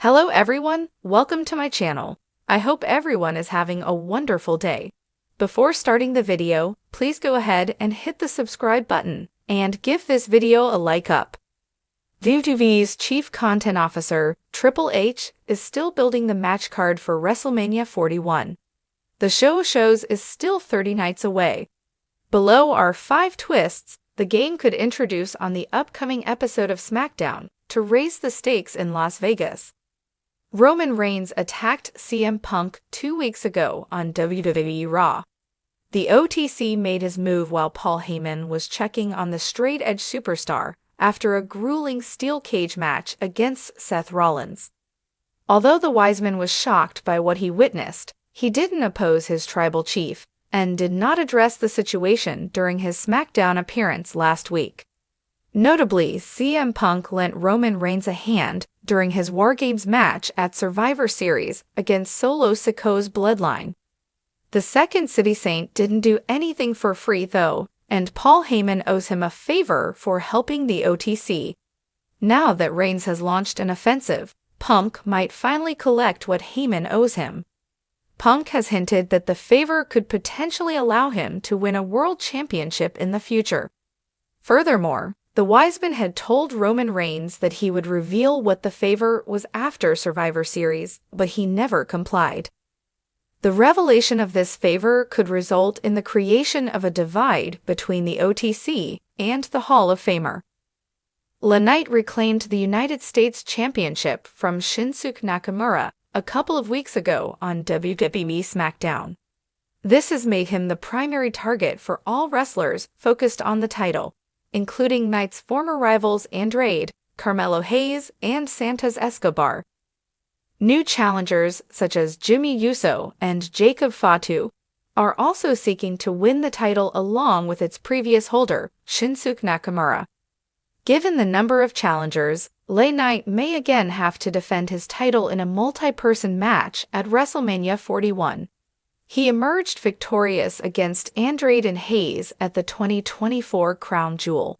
Hello everyone, welcome to my channel. I hope everyone is having a wonderful day. Before starting the video, please go ahead and hit the subscribe button and give this video a like up. WWE's Chief Content Officer, Triple H, is still building the match card for WrestleMania 41. The shows is still 30 nights away. Below are 5 twists the game could introduce on the upcoming episode of SmackDown to raise the stakes in Las Vegas. Roman Reigns attacked CM Punk 2 weeks ago on WWE Raw. The OTC made his move while Paul Heyman was checking on the straight-edge superstar after a grueling steel cage match against Seth Rollins. Although the Wiseman was shocked by what he witnessed, he didn't oppose his tribal chief and did not address the situation during his SmackDown appearance last week. Notably, CM Punk lent Roman Reigns a hand during his War Games match at Survivor Series against Solo Sikoa's Bloodline. The Second City Saint didn't do anything for free though, and Paul Heyman owes him a favor for helping the OTC. Now that Reigns has launched an offensive, Punk might finally collect what Heyman owes him. Punk has hinted that the favor could potentially allow him to win a world championship in the future. Furthermore, the Wiseman had told Roman Reigns that he would reveal what the favor was after Survivor Series, but he never complied. The revelation of this favor could result in the creation of a divide between the OTC and the Hall of Famer. LA Knight reclaimed the United States Championship from Shinsuke Nakamura a couple of weeks ago on WWE SmackDown. This has made him the primary target for all wrestlers focused on the title, including Knight's former rivals Andrade, Carmelo Hayes, and Santos Escobar. New challengers such as Jimmy Uso and Jacob Fatu are also seeking to win the title along with its previous holder, Shinsuke Nakamura. Given the number of challengers, LA Knight may again have to defend his title in a multi-person match at WrestleMania 41. He emerged victorious against Andrade and Hayes at the 2024 Crown Jewel.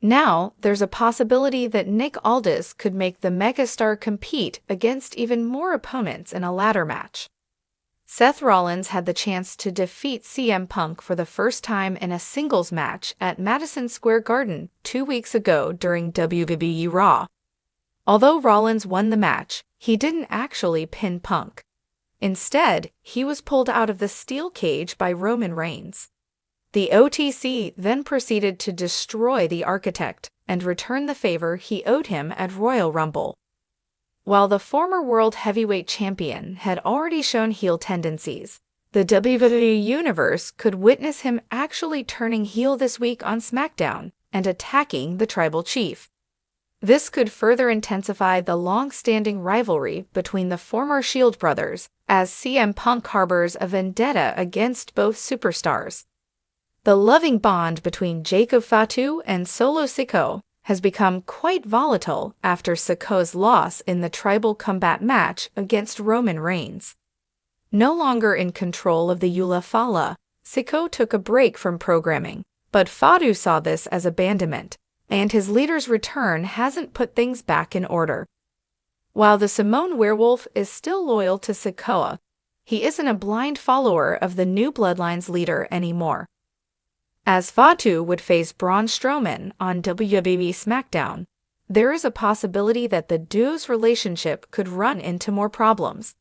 Now, there's a possibility that Nick Aldis could make the megastar compete against even more opponents in a ladder match. Seth Rollins had the chance to defeat CM Punk for the first time in a singles match at Madison Square Garden 2 weeks ago during WWE Raw. Although Rollins won the match, he didn't actually pin Punk. Instead, he was pulled out of the steel cage by Roman Reigns. The OTC then proceeded to destroy the Architect and return the favor he owed him at Royal Rumble. While the former World Heavyweight Champion had already shown heel tendencies, the WWE Universe could witness him actually turning heel this week on SmackDown and attacking the Tribal Chief. This could further intensify the long-standing rivalry between the former Shield brothers, as CM Punk harbors a vendetta against both superstars. The loving bond between Jacob Fatu and Solo Sikoa has become quite volatile after Sikoa's loss in the Tribal Combat match against Roman Reigns. No longer in control of the Ula Fala, Sikoa took a break from programming, but Fatu saw this as abandonment, and his leader's return hasn't put things back in order. While the Samoan Werewolf is still loyal to Sikoa, he isn't a blind follower of the new Bloodline's leader anymore. As Fatu would face Braun Strowman on WWE SmackDown, there is a possibility that the duo's relationship could run into more problems.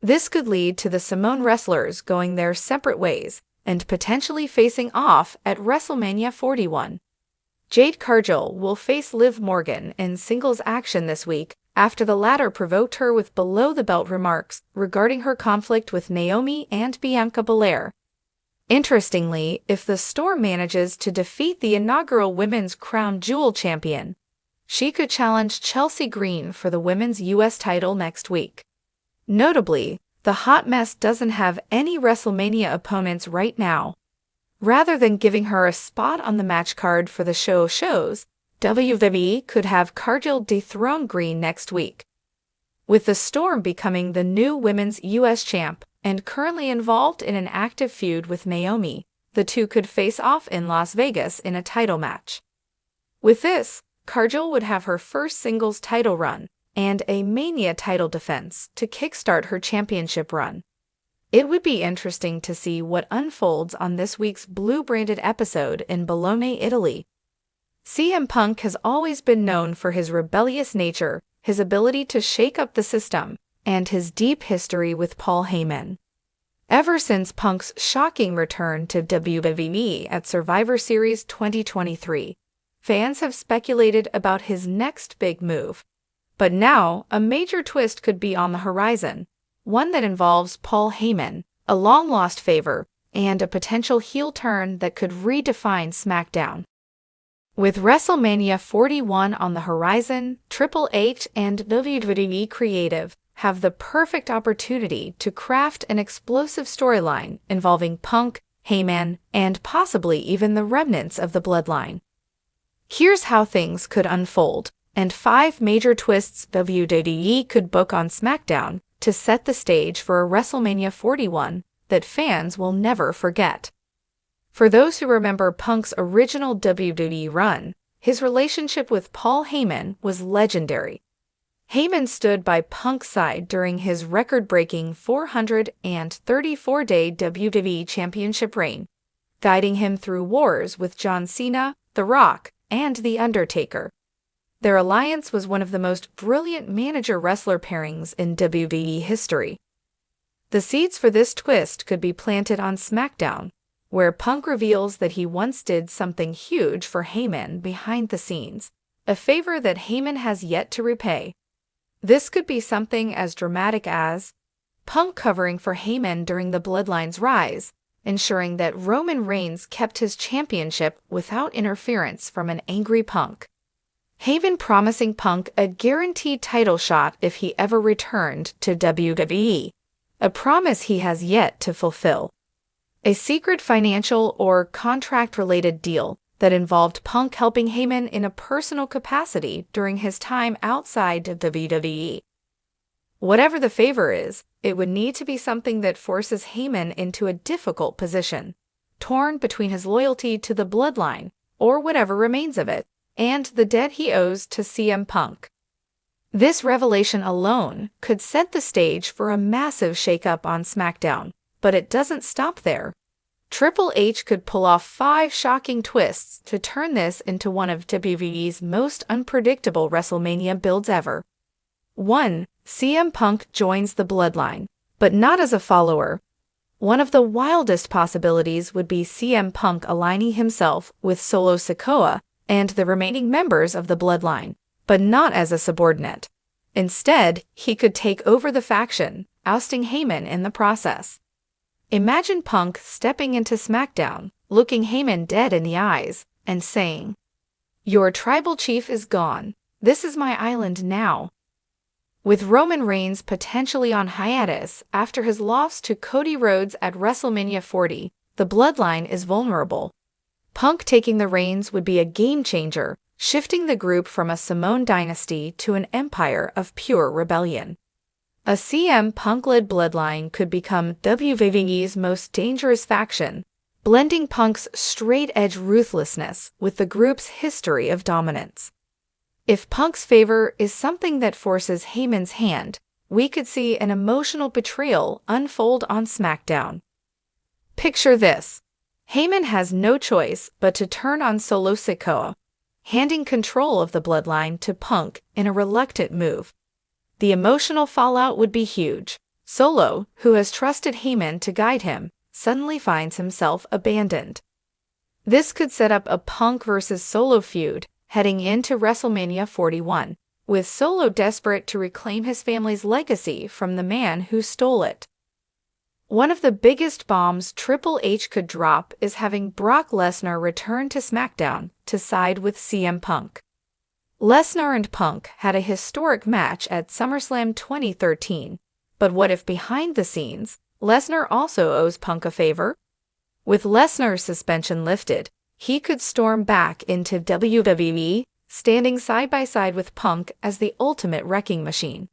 This could lead to the Samoan wrestlers going their separate ways and potentially facing off at WrestleMania 41. Jade Cargill will face Liv Morgan in singles action this week after the latter provoked her with below-the-belt remarks regarding her conflict with Naomi and Bianca Belair. Interestingly, if the Storm manages to defeat the inaugural Women's Crown Jewel champion, she could challenge Chelsea Green for the Women's U.S. title next week. Notably, the Hot Mess doesn't have any WrestleMania opponents right now. Rather than giving her a spot on the match card for the shows, WWE could have Cargill dethrone Green next week. With the Storm becoming the new Women's U.S. champ and currently involved in an active feud with Naomi, the two could face off in Las Vegas in a title match. With this, Cargill would have her first singles title run, and a Mania title defense to kickstart her championship run. It would be interesting to see what unfolds on this week's blue-branded episode in Bologna, Italy. CM Punk has always been known for his rebellious nature, his ability to shake up the system, and his deep history with Paul Heyman. Ever since Punk's shocking return to WWE at Survivor Series 2023, fans have speculated about his next big move. But now, a major twist could be on the horizon, one that involves Paul Heyman, a long-lost favor, and a potential heel turn that could redefine SmackDown. With WrestleMania 41 on the horizon, Triple H and WWE Creative have the perfect opportunity to craft an explosive storyline involving Punk, Heyman, and possibly even the remnants of the bloodline. Here's how things could unfold, and 5 major twists WWE could book on SmackDown to set the stage for a WrestleMania 41 that fans will never forget. For those who remember Punk's original WWE run, his relationship with Paul Heyman was legendary. Heyman stood by Punk's side during his record-breaking 434-day WWE Championship reign, guiding him through wars with John Cena, The Rock, and The Undertaker. Their alliance was one of the most brilliant manager-wrestler pairings in WWE history. The seeds for this twist could be planted on SmackDown, where Punk reveals that he once did something huge for Heyman behind the scenes, a favor that Heyman has yet to repay. This could be something as dramatic as Punk covering for Heyman during the Bloodline's rise, ensuring that Roman Reigns kept his championship without interference from an angry Punk. Heyman promising Punk a guaranteed title shot if he ever returned to WWE, a promise he has yet to fulfill. A secret financial or contract-related deal that involved Punk helping Heyman in a personal capacity during his time outside of WWE. Whatever the favor is, it would need to be something that forces Heyman into a difficult position, torn between his loyalty to the bloodline, or whatever remains of it, and the debt he owes to CM Punk. This revelation alone could set the stage for a massive shakeup on SmackDown, but it doesn't stop there. Triple H could pull off 5 shocking twists to turn this into one of WWE's most unpredictable WrestleMania builds ever. 1. CM Punk joins the Bloodline, but not as a follower. One of the wildest possibilities would be CM Punk aligning himself with Solo Sikoa and the remaining members of the Bloodline, but not as a subordinate. Instead, he could take over the faction, ousting Heyman in the process. Imagine Punk stepping into SmackDown, looking Heyman dead in the eyes, and saying, "Your tribal chief is gone. This is my island now." With Roman Reigns potentially on hiatus after his loss to Cody Rhodes at WrestleMania 40, the Bloodline is vulnerable. Punk taking the reins would be a game-changer, shifting the group from a Samoan dynasty to an empire of pure rebellion. A CM Punk-led bloodline could become WWE's most dangerous faction, blending Punk's straight-edge ruthlessness with the group's history of dominance. If Punk's favor is something that forces Heyman's hand, we could see an emotional betrayal unfold on SmackDown. Picture this. Heyman has no choice but to turn on Solo Sikoa, handing control of the bloodline to Punk in a reluctant move. The emotional fallout would be huge. Solo, who has trusted Heyman to guide him, suddenly finds himself abandoned. This could set up a Punk versus Solo feud heading into WrestleMania 41, with Solo desperate to reclaim his family's legacy from the man who stole it. One of the biggest bombs Triple H could drop is having Brock Lesnar return to SmackDown to side with CM Punk. Lesnar and Punk had a historic match at SummerSlam 2013, but what if behind the scenes, Lesnar also owes Punk a favor? With Lesnar's suspension lifted, he could storm back into WWE, standing side by side with Punk as the ultimate wrecking machine.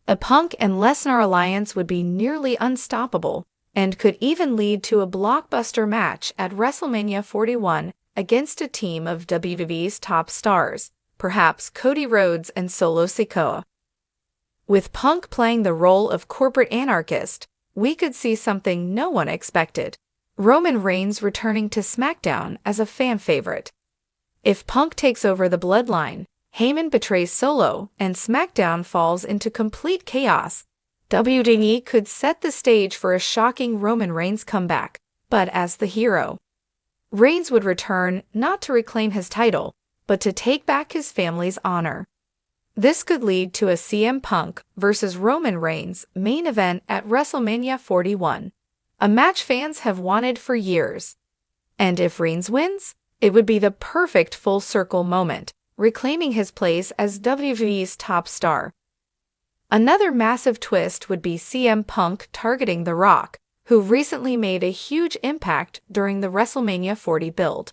A Punk and Lesnar alliance would be nearly unstoppable and could even lead to a blockbuster match at WrestleMania 41 against a team of WWE's top stars, perhaps Cody Rhodes and Solo Sikoa. With Punk playing the role of corporate anarchist, we could see something no one expected: Roman Reigns returning to SmackDown as a fan favorite. If Punk takes over the bloodline, Heyman betrays Solo, and SmackDown falls into complete chaos, WWE could set the stage for a shocking Roman Reigns comeback, but as the hero. Reigns would return not to reclaim his title, but to take back his family's honor. This could lead to a CM Punk vs. Roman Reigns main event at WrestleMania 41, a match fans have wanted for years. And if Reigns wins, it would be the perfect full-circle moment, reclaiming his place as WWE's top star. Another massive twist would be CM Punk targeting The Rock, who recently made a huge impact during the WrestleMania 40 build.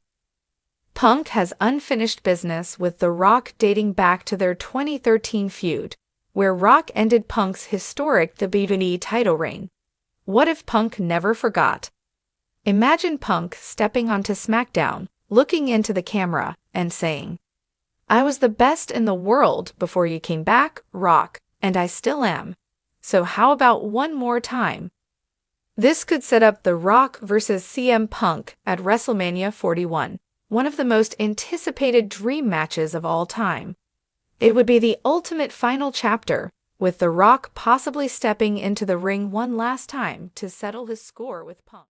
Punk has unfinished business with The Rock dating back to their 2013 feud, where Rock ended Punk's historic WWE title reign. What if Punk never forgot? Imagine Punk stepping onto SmackDown, looking into the camera, and saying, "I was the best in the world before you came back, Rock, and I still am. So how about one more time?" This could set up The Rock vs. CM Punk at WrestleMania 41, one of the most anticipated dream matches of all time. It would be the ultimate final chapter, with The Rock possibly stepping into the ring one last time to settle his score with Punk.